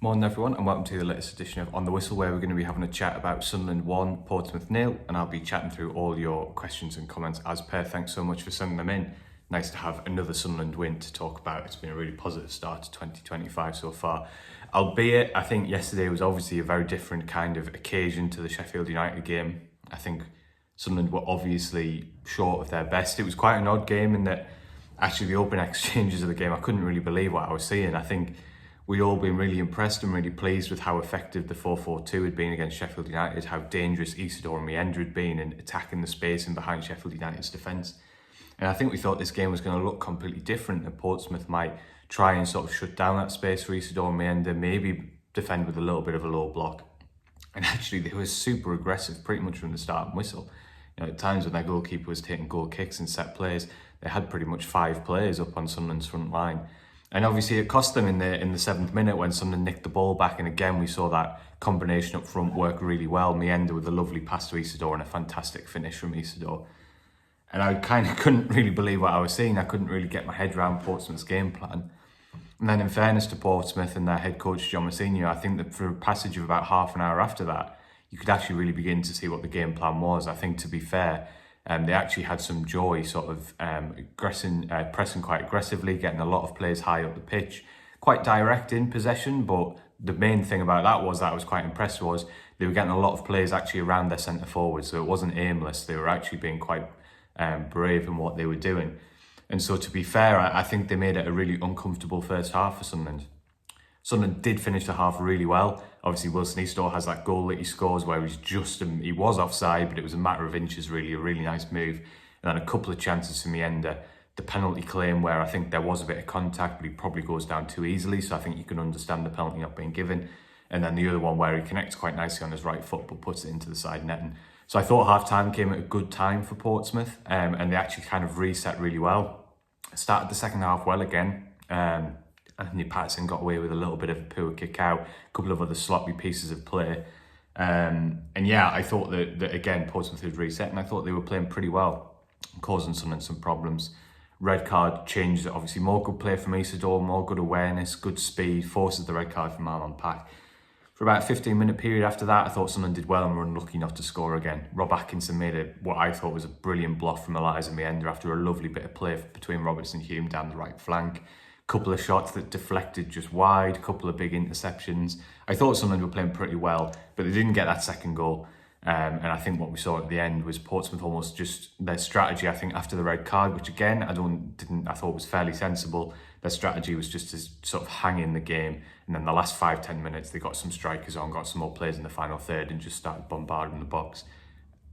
Morning everyone and welcome to the latest edition of On The Whistle, where we're going to be having a chat about Sunderland 1, Portsmouth 0, and I'll be chatting through all your questions and comments as per. Thanks so much for sending them in. Nice to have another Sunderland win to talk about. It's been a really positive start to 2025 so far. Albeit, I think yesterday was obviously a very different kind of occasion to the Sheffield United game. I think Sunderland were obviously short of their best. It was quite an odd game in that actually the opening exchanges of the game, I couldn't really believe what I was seeing. I think we'd all been really impressed and really pleased with how effective the 4-4-2 had been against Sheffield United, how dangerous Isidore and Meander had been in attacking the space in behind Sheffield United's defence. And I think we thought this game was going to look completely different, and Portsmouth might try and sort of shut down that space for Isidore and Meander, maybe defend with a little bit of a low block. And actually they were super aggressive pretty much from the start and whistle. You know, at times when their goalkeeper was taking goal kicks and set plays, they had pretty much 5 players up on Sunderland's front line. And obviously it cost them in the 7th minute when Sunderland nicked the ball back, and again we saw that combination up front work really well. Meander with a lovely pass to Isidore and a fantastic finish from Isidore. And I kind of couldn't really believe what I was seeing. I couldn't really get my head around Portsmouth's game plan. And then in fairness to Portsmouth and their head coach John Massinho, I think that for a passage of about half an hour after that, you could actually really begin to see what the game plan was. I think, to be fair, they actually had some joy sort of pressing quite aggressively, getting a lot of players high up the pitch, quite direct in possession. But the main thing about that was that I was quite impressed was they were getting a lot of players actually around their centre forward, so it wasn't aimless. They were actually being quite brave in what they were doing. And so, to be fair, I think they made it a really uncomfortable first half for Sunderland. Sunderland did finish the half really well. Obviously, Wilson Isidore has that goal that he scores where he was offside, but it was a matter of inches really, a really nice move. And then a couple of chances for Meander. The penalty claim where I think there was a bit of contact, but he probably goes down too easily, so I think you can understand the penalty not being given. And then the other one where he connects quite nicely on his right foot, but puts it into the side netting. So I thought half-time came at a good time for Portsmouth, and they actually kind of reset really well. Started the second half well again. Anthony Patterson got away with a little bit of a poor kick out, a couple of other sloppy pieces of play. And yeah, I thought that again, Portsmouth had reset, and I thought they were playing pretty well, causing Sunderland some problems. Red card changed it, obviously more good play from Isidore, more good awareness, good speed, forces the red card from Marlon Pack. For about a 15-minute period after that, I thought Sunderland did well and were unlucky not to score again. Rob Atkinson made what I thought was a brilliant block from Eliza Meander after a lovely bit of play between Robertson and Hume down the right flank. Couple of shots that deflected just wide, couple of big interceptions. I thought Sunderland were playing pretty well, but they didn't get that second goal. And I think what we saw at the end was Portsmouth almost just their strategy. I think after the red card, which again I thought was fairly sensible. Their strategy was just to sort of hang in the game, and then the last 5-10 minutes they got some strikers on, got some more players in the final third, and just started bombarding the box.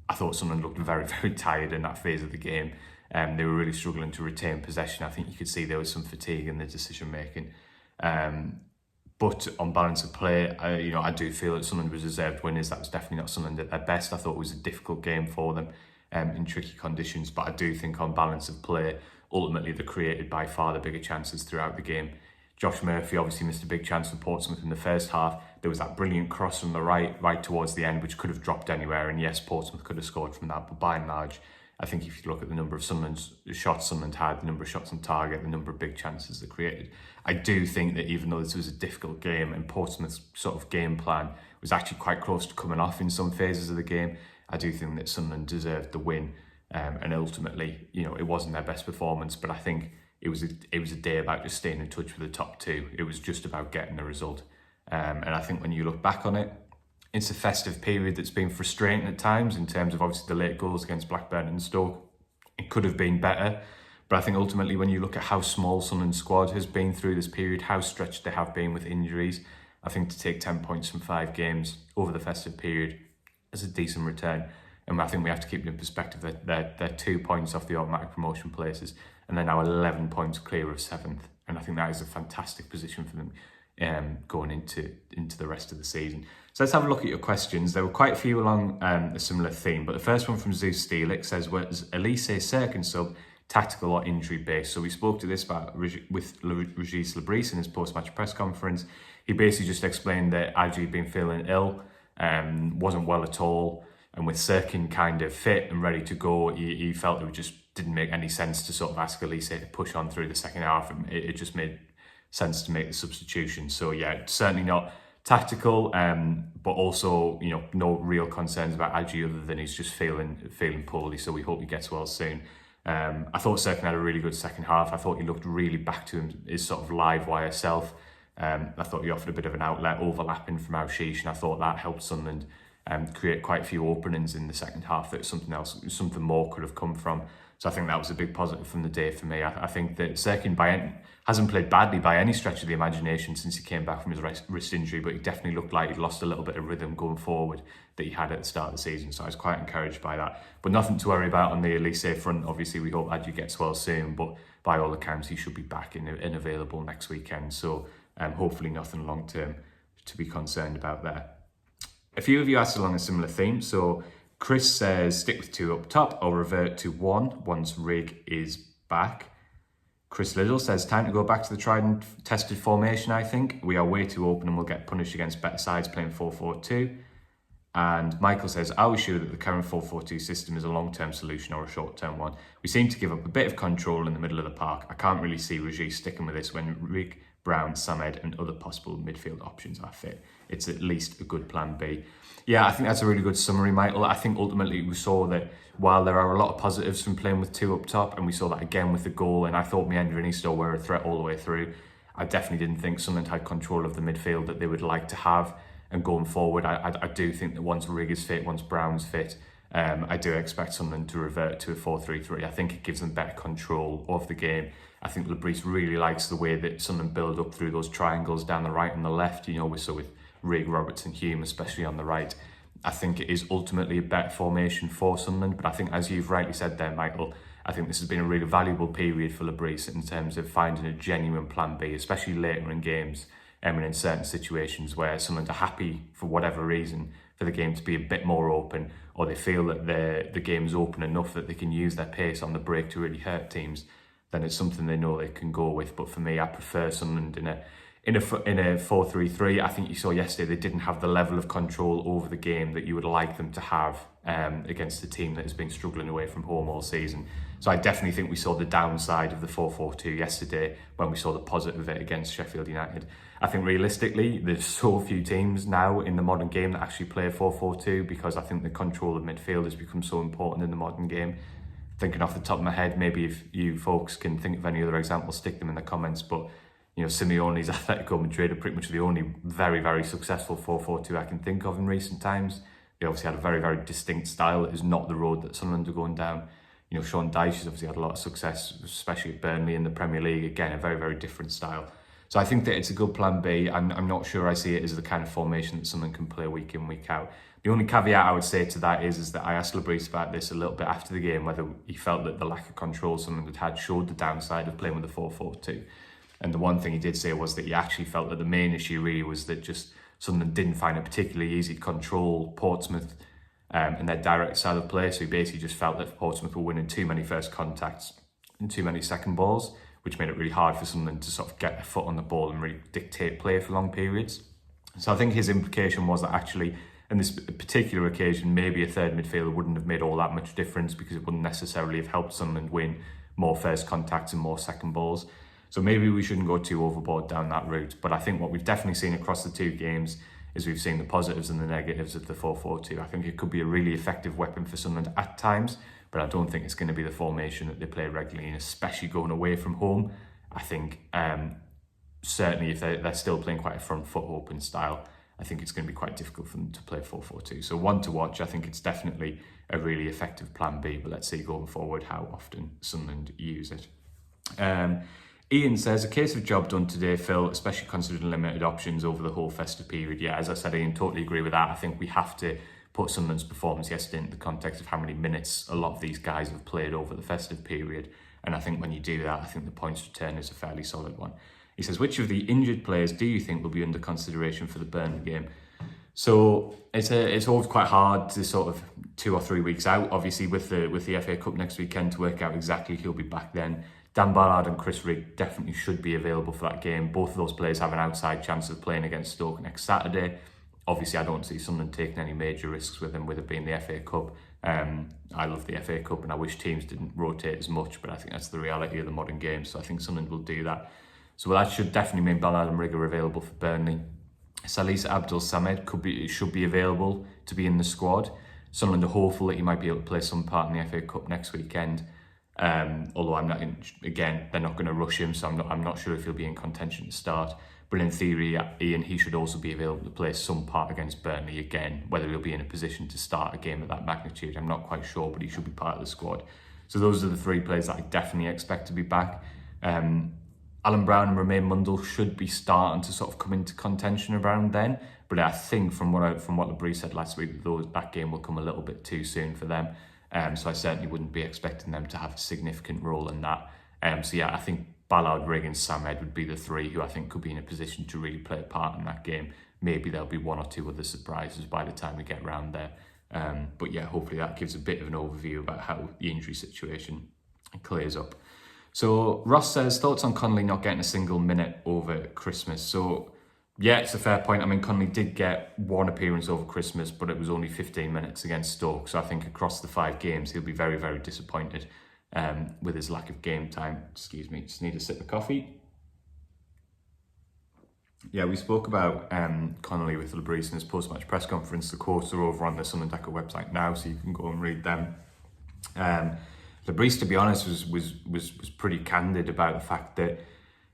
I thought Sunderland looked very, very tired in that phase of the game. They were really struggling to retain possession. I think you could see there was some fatigue in the decision making. But on balance of play, I do feel that Sunderland was deserved winners. That was definitely not Sunderland at their best. I thought it was a difficult game for them in tricky conditions. But I do think on balance of play, ultimately they created by far the bigger chances throughout the game. Josh Murphy obviously missed a big chance for Portsmouth in the first half. There was that brilliant cross from the right towards the end, which could have dropped anywhere. And yes, Portsmouth could have scored from that. But by and large, I think if you look at the number of shots Sunderland had, the number of shots on target, the number of big chances they created, I do think that even though this was a difficult game and Portsmouth's sort of game plan was actually quite close to coming off in some phases of the game, I do think that Sunderland deserved the win. And ultimately, it wasn't their best performance, but I think it was a day about just staying in touch with the top two. It was just about getting the result. And I think when you look back on it, it's a festive period that's been frustrating at times in terms of obviously the late goals against Blackburn and Stoke. It could have been better, but I think ultimately when you look at how small Sunderland's squad has been through this period, how stretched they have been with injuries, I think to take 10 points from 5 games over the festive period is a decent return. And I think we have to keep it in perspective that they're 2 points off the automatic promotion places, and they're now 11 points clear of 7th. And I think that is a fantastic position for them going into the rest of the season. So let's have a look at your questions. There were quite a few along a similar theme, but the first one from Zeus Steelick says, was Alese second sub tactical or injury based? So we spoke to this with Régis Lebris in his post-match press conference. He basically just explained that Aji had been feeling ill, wasn't well at all, and with Sirkin kind of fit and ready to go, he felt it just didn't make any sense to sort of ask Alese to push on through the second half. It just made sense to make the substitution. So yeah, certainly not tactical, but also, you know, no real concerns about Aji other than he's just feeling poorly. So we hope he gets well soon. I thought Second had a really good second half. I thought he looked really back to his sort of live wire self. I thought he offered a bit of an outlet overlapping from Aushish, and I thought that helped Sunderland create quite a few openings in the second half that something more could have come from. So I think that was a big positive from the day for me. I think that Serkin hasn't played badly by any stretch of the imagination since he came back from his wrist injury, but he definitely looked like he'd lost a little bit of rhythm going forward that he had at the start of the season. So I was quite encouraged by that. But nothing to worry about on the Alese front. Obviously, we hope Aji gets well soon, but by all accounts, he should be back and available next weekend. So hopefully nothing long term to be concerned about there. A few of you asked along a similar theme. So Chris says, stick with 2 up top or revert to 1 once Rig is back. Chris Little says, time to go back to the tried and tested formation, I think. We are way too open and we'll get punished against better sides playing 4-4-2. And Michael says, are we sure that the current 4-4-2 system is a long-term solution or a short-term one? We seem to give up a bit of control in the middle of the park. I can't really see Rajiv sticking with this when Rig, Brown, Samed and other possible midfield options are fit. It's at least a good plan B. Yeah, I think that's a really good summary, Michael. I think ultimately we saw that while there are a lot of positives from playing with 2 up top, and we saw that again with the goal, and I thought Meander and Easter were a threat all the way through, I definitely didn't think Sunderland had control of the midfield that they would like to have. And going forward, I do think that once Rig is fit, once Brown's fit, I do expect Sunderland to revert to a 4-3-3. I think it gives them better control of the game. I think Lebris really likes the way that Sunderland build up through those triangles down the right and the left. You know, we saw with Rig, Roberts and Hume, especially on the right. I think it is ultimately a better formation for Sunderland. But I think, as you've rightly said there, Michael, I think this has been a really valuable period for Lebris in terms of finding a genuine plan B, especially later in games. And in certain situations where Sunderland are happy, for whatever reason, for the game to be a bit more open, or they feel that the game's open enough that they can use their pace on the break to really hurt teams, then it's something they know they can go with. But for me, I prefer Sunderland in a 4-3-3. I think you saw yesterday they didn't have the level of control over the game that you would like them to have against a team that has been struggling away from home all season. So I definitely think we saw the downside of the 4-4-2 yesterday when we saw the positive of it against Sheffield United. I think realistically, there's so few teams now in the modern game that actually play a 4-4-2 because I think the control of midfield has become so important in the modern game. Thinking off the top of my head, maybe if you folks can think of any other examples, stick them in the comments. But you know, Simeone's Atletico Madrid are pretty much the only very, very successful 4-4-2 I can think of in recent times. They obviously had a very, very distinct style. It is not the road that Sunderland are going down. You know, Sean Dyche has obviously had a lot of success, especially at Burnley in the Premier League. Again, a very, very different style. So I think that it's a good plan B. I'm not sure I see it as the kind of formation that someone can play week in, week out. The only caveat I would say to that is that I asked Lebris about this a little bit after the game, whether he felt that the lack of control Sunderland had showed the downside of playing with a 4-4-2. And the one thing he did say was that he actually felt that the main issue really was that just Sunderland didn't find it particularly easy to control Portsmouth and their direct style of play. So he basically just felt that Portsmouth were winning too many first contacts and too many second balls, which made it really hard for Sunderland to sort of get their foot on the ball and really dictate play for long periods. So I think his implication was that actually, in this particular occasion, maybe a third midfielder wouldn't have made all that much difference because it wouldn't necessarily have helped Sunderland win more first contacts and more second balls. So maybe we shouldn't go too overboard down that route. But I think what we've definitely seen across the two games is we've seen the positives and the negatives of the 4-4-2. I think it could be a really effective weapon for Sunderland at times, but I don't think it's going to be the formation that they play regularly, and especially going away from home. I think certainly if they're still playing quite a front foot open style, I think it's going to be quite difficult for them to play 4-4-2. So one to watch. I think it's definitely a really effective plan B, but let's see going forward how often Sunderland use it. Ian says, a case of job done today, Phil, especially considering limited options over the whole festive period. Yeah, as I said, Ian, totally agree with that. I think we have to put Sunderland's performance yesterday into the context of how many minutes a lot of these guys have played over the festive period. And I think when you do that, I think the points return is a fairly solid one. He says, which of the injured players do you think will be under consideration for the Burnley game? So it's always quite hard to sort of 2 or 3 weeks out, obviously with the FA Cup next weekend, to work out exactly who'll be back then. Dan Ballard and Chris Rigg definitely should be available for that game. Both of those players have an outside chance of playing against Stoke next Saturday. Obviously, I don't see Sunderland taking any major risks with them, with it being the FA Cup. I love the FA Cup and I wish teams didn't rotate as much, but I think that's the reality of the modern game. So I think Sunderland will do that. So that should definitely mean Ballard and Rigg are available for Burnley. Salis Abdul Samed should be available to be in the squad. Sunderland are hopeful that he might be able to play some part in the FA Cup next weekend. Although again, they're not going to rush him, so I'm not sure if he'll be in contention to start. But in theory, Ian, he should also be available to play some part against Burnley again. Whether he'll be in a position to start a game of that magnitude, I'm not quite sure, but he should be part of the squad. So those are the three players that I definitely expect to be back. Alan Brown and Romain Mundle should be starting to sort of come into contention around then. But I think from what Labrie said last week, that game will come a little bit too soon for them. So I certainly wouldn't be expecting them to have a significant role in that. So yeah, I think Ballard, Rigg and Samed would be the three who I think could be in a position to really play a part in that game. Maybe there'll be one or two other surprises by the time we get round there. But yeah, hopefully that gives a bit of an overview about how the injury situation clears up. So Ross says, thoughts on Connolly not getting a single minute over Christmas? So yeah, it's a fair point. I mean, Connolly did get one appearance over Christmas, but it was only 15 minutes against Stoke. So I think across the 5 games, he'll be very, very disappointed with his lack of game time. Excuse me, just need a sip of coffee. Yeah, we spoke about Connolly with Labrie in his post-match press conference. The quotes are over on the Sunderland Echo website now, so you can go and read them. Labrie, to be honest, was pretty candid about the fact that,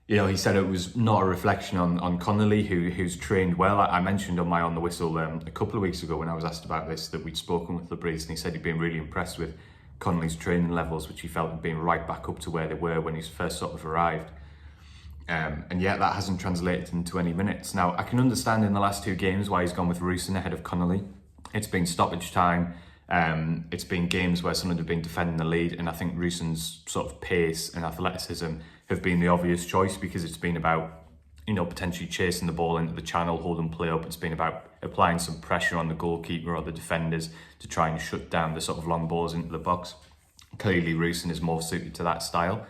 you know, he said it was not a reflection on Connolly, who's trained well. I mentioned on my On the Whistle a couple of weeks ago when I was asked about this that we'd spoken with Labrie, and he said he'd been really impressed with Connolly's training levels, which he felt had been right back up to where they were when he first sort of arrived. And yet that hasn't translated into any minutes. Now, I can understand in the last 2 games why he's gone with Roosen ahead of Connolly. It's been stoppage time. It's been games where Sunderland have been defending the lead, and I think Roosen's sort of pace and athleticism have been the obvious choice, because it's been about, you know, potentially chasing the ball into the channel, holding play up. It's been about applying some pressure on the goalkeeper or the defenders to try and shut down the sort of long balls into the box. Clearly, Roosen is more suited to that style.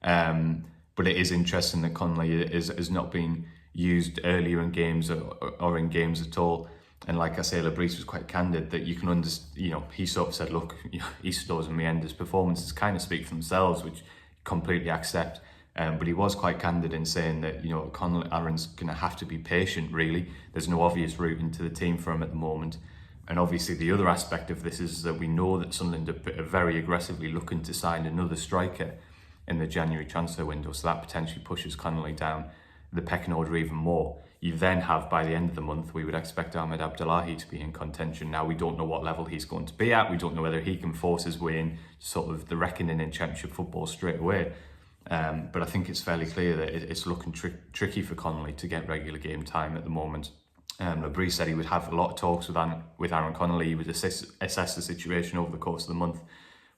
But it is interesting that Connolly has not been used earlier in games or in games at all. And like I say, Labrie was quite candid that you can understand, you know, he sort of said, look, you know, Isodor's and Mienda's performances kind of speak for themselves, which completely accept. But he was quite candid in saying that, you know, Aaron's going to have to be patient, really. There's no obvious route into the team for him at the moment. And obviously the other aspect of this is that we know that Sunderland are very aggressively looking to sign another striker in the January transfer window, so that potentially pushes Connolly down the pecking order even more. You then have, by the end of the month, we would expect Ahmed Abdullahi to be in contention. Now, we don't know what level he's going to be at. We don't know whether he can force his way in sort of the reckoning in Championship football straight away. But I think it's fairly clear that it's looking tricky for Connolly to get regular game time at the moment. Labrie said he would have a lot of talks with Aaron Connolly. He would assess the situation over the course of the month.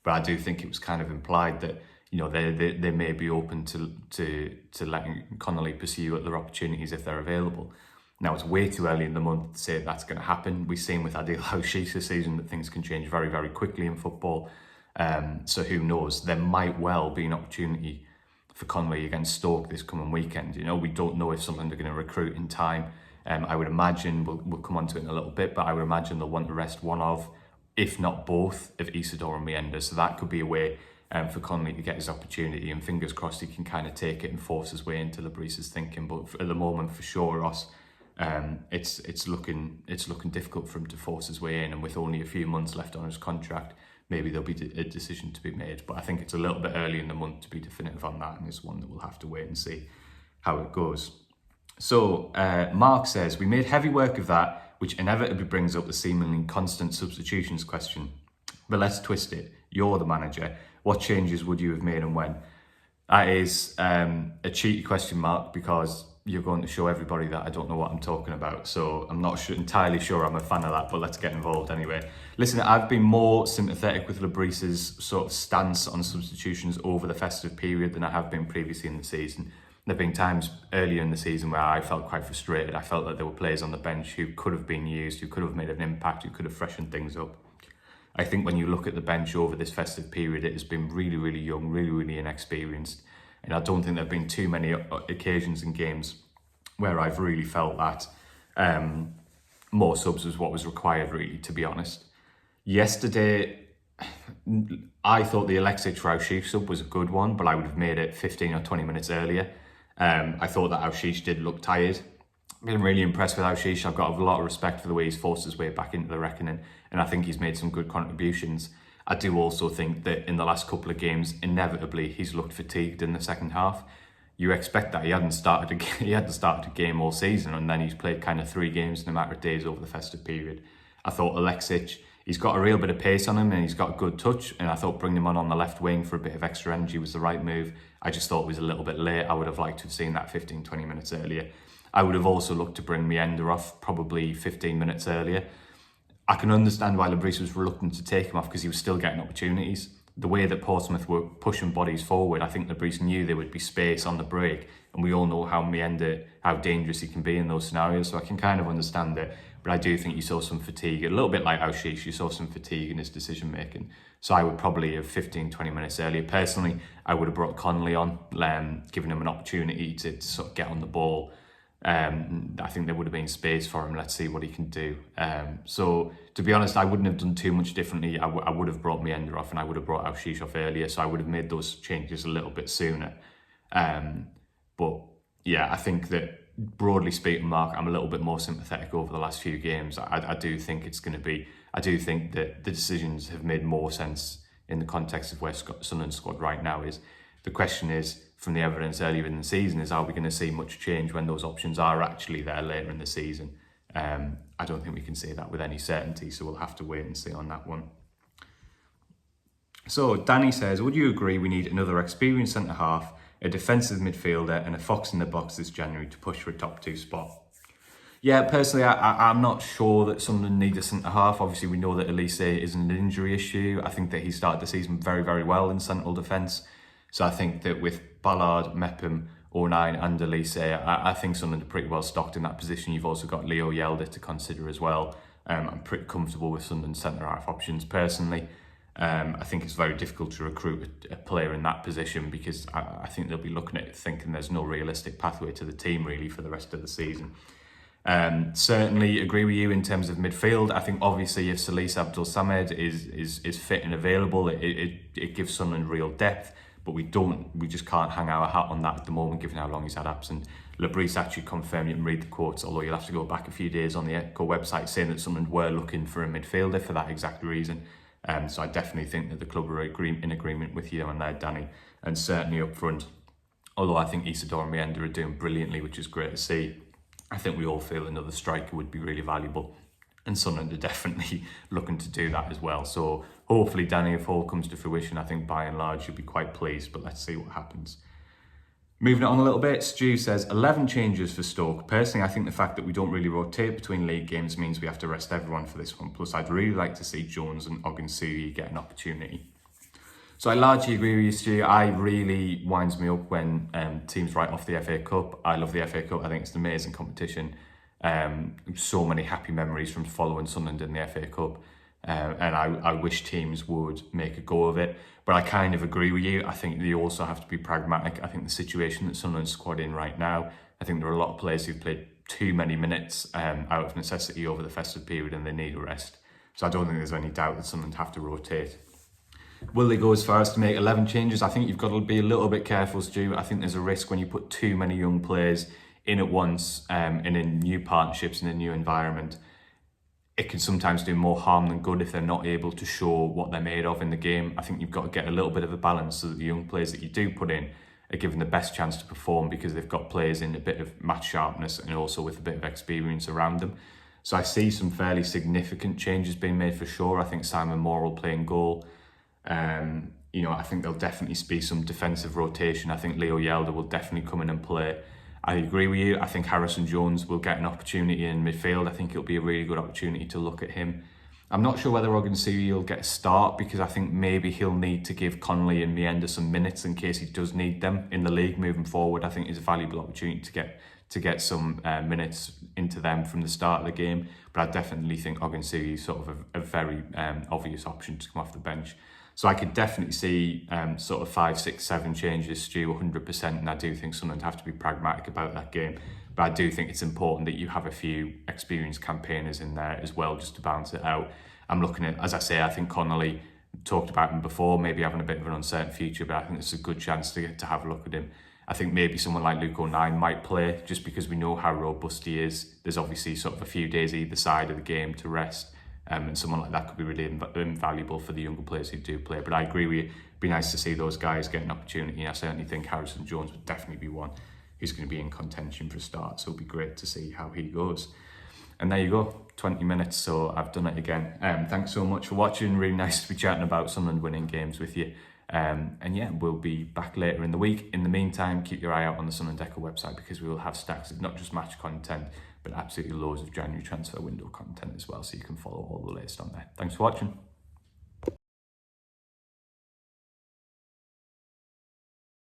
But I do think it was kind of implied that, you know, they may be open to letting Connolly pursue other opportunities if they're available. Now, it's way too early in the month to say that's going to happen. We've seen with Adil Hawshi's this season that things can change very, very quickly in football. So who knows? There might well be an opportunity for Connolly against Stoke this coming weekend. You know, we don't know if Sunderland are going to recruit in time. I would imagine, we'll come on to it in a little bit, but I would imagine they'll want to rest one of, if not both, of Isidore and Mienda. So that could be a way for Connolly to get his opportunity, and fingers crossed he can kind of take it and force his way into Labrie's thinking. But at the moment, for sure, Ross, it's looking difficult for him to force his way in, and with only a few months left on his contract, maybe there'll be a decision to be made. But I think it's a little bit early in the month to be definitive on that, and it's one that we'll have to wait and see how it goes. So Mark says, we made heavy work of that, which inevitably brings up the seemingly constant substitutions question. But let's twist it. You're the manager. What changes would you have made and when? That is a cheeky question, Mark, because you're going to show everybody that I don't know what I'm talking about. So I'm not entirely sure I'm a fan of that, but let's get involved anyway. Listen, I've been more sympathetic with Labrie's sort of stance on substitutions over the festive period than I have been previously in the season. There have been times earlier in the season where I felt quite frustrated. I felt that there were players on the bench who could have been used, who could have made an impact, who could have freshened things up. I think when you look at the bench over this festive period, it has been really, really young, really, really inexperienced. And I don't think there have been too many occasions in games where I've really felt that more subs was what was required, really, to be honest. Yesterday, I thought the Alexic Rauchif sub was a good one, but I would have made it 15 or 20 minutes earlier. I thought that Aushish did look tired. Been really impressed with Aushish. I've got a lot of respect for the way he's forced his way back into the reckoning, and I think he's made some good contributions. I do also think that in the last couple of games, inevitably, he's looked fatigued in the second half. You expect that. He hadn't started a game all season, and then he's played kind of 3 games in a matter of days over the festive period. I thought Alexic, he's got a real bit of pace on him and he's got a good touch, and I thought bringing him on the left wing for a bit of extra energy was the right move. I just thought it was a little bit late. I would have liked to have seen that 15-20 minutes earlier. I would have also looked to bring Meander off probably 15 minutes earlier. I can understand why Lebris was reluctant to take him off because he was still getting opportunities. The way that Portsmouth were pushing bodies forward, I think Lebris knew there would be space on the break, and we all know how Meander, how dangerous he can be in those scenarios, so I can kind of understand it. But I do think you saw some fatigue, a little bit like Aushish, you saw some fatigue in his decision making. So I would probably have 15-20 minutes earlier. Personally, I would have brought Connolly on, giving him an opportunity to sort of get on the ball. I think there would have been space for him. Let's see what he can do. So to be honest, I wouldn't have done too much differently. I would have brought Meander off and I would have brought Aushish off earlier. So I would have made those changes a little bit sooner. But yeah, I think that broadly speaking, Mark, I'm a little bit more sympathetic over the last few games. I do think it's going to be, I do think that the decisions have made more sense in the context of where Sunderland's squad right now is. The question is, from the evidence earlier in the season, is are we going to see much change when those options are actually there later in the season? I don't think we can say that with any certainty, so we'll have to wait and see on that one. So Danny says, would you agree we need another experienced centre-half, a defensive midfielder and a fox in the box this January to push for a top 2 spot? Yeah, personally, I'm not sure that Sunderland needs a centre-half. Obviously, we know that Alese is an injury issue. I think that he started the season very, very well in central defence. So I think that with Ballard, Mepham, O'Nien and Alese, I think Sunderland are pretty well stocked in that position. You've also got Leo Yelder to consider as well. I'm pretty comfortable with Sunderland's centre-half options personally. I think it's very difficult to recruit a player in that position because I think they'll be looking at it thinking there's no realistic pathway to the team really for the rest of the season. Certainly agree with you in terms of midfield. I think obviously if Salis Abdul Samed is fit and available, it gives Sunderland real depth. But we just can't hang our hat on that at the moment, given how long he's had absent. Lebris actually confirmed, you can read the quotes, although you'll have to go back a few days on the Echo website, saying that Sunderland were looking for a midfielder for that exact reason. So I definitely think that the club are in agreement with you on there, Danny, and certainly up front. Although I think Isidore and Meander are doing brilliantly, which is great to see. I think we all feel another striker would be really valuable. And Sunderland are definitely looking to do that as well. So hopefully, Danny, if all comes to fruition, I think by and large you'll be quite pleased, but let's see what happens. Moving on a little bit, Stu says 11 changes for Stoke. Personally, I think the fact that we don't really rotate between league games means we have to rest everyone for this one. Plus, I'd really like to see Jones and Ogunsui get an opportunity. So I largely agree with you, Stu. I really winds me up when teams write off the FA Cup. I love the FA Cup. I think it's an amazing competition. So many happy memories from following Sunderland in the FA Cup, and I wish teams would make a go of it. But I kind of agree with you. I think they also have to be pragmatic. I think the situation that Sunderland's squad in right now, I think there are a lot of players who've played too many minutes out of necessity over the festive period and they need a rest. So I don't think there's any doubt that Sunderland have to rotate. Will they go as far as to make 11 changes? I think you've got to be a little bit careful, Stu. I think there's a risk when you put too many young players in at once and in new partnerships in a new environment. It can sometimes do more harm than good if they're not able to show what they're made of in the game. I think you've got to get a little bit of a balance so that the young players that you do put in are given the best chance to perform because they've got players in a bit of match sharpness and also with a bit of experience around them. So I see some fairly significant changes being made for sure. I think Simon Moore will play in goal. I think there'll definitely be some defensive rotation. I think Leo Yelder will definitely come in and play. I agree with you. I think Harrison Jones will get an opportunity in midfield. I think it'll be a really good opportunity to look at him. I'm not sure whether Ogunsui will get a start because I think maybe he'll need to give Connolly and Meander some minutes in case he does need them in the league moving forward. I think it's a valuable opportunity to get some minutes into them from the start of the game. But I definitely think Ogunsui is sort of a very obvious option to come off the bench. So I could definitely see sort of 5, 6, 7 changes, Stu, 100%. And I do think Sunderland have to be pragmatic about that game. But I do think it's important that you have a few experienced campaigners in there as well, just to balance it out. I'm looking at, as I say, I think Connolly, talked about him before, maybe having a bit of an uncertain future, but I think it's a good chance to have a look at him. I think maybe someone like Luke O'Nien might play just because we know how robust he is. There's obviously sort of a few days either side of the game to rest, and someone like that could be really invaluable for the younger players who do play. But I agree with you, it'd be nice to see those guys get an opportunity. I certainly think Harrison Jones would definitely be one who's going to be in contention for a start, so it'll be great to see how he goes. And there you go, 20 minutes, so I've done it again. Thanks so much for watching. Really nice to be chatting about Sunderland winning games with you. And yeah, we'll be back later in the week. In the meantime, keep your eye out on the Sunderland Echo website, because we will have stacks of not just match content, but absolutely loads of January transfer window content as well, so you can follow all the latest on there. Thanks for watching.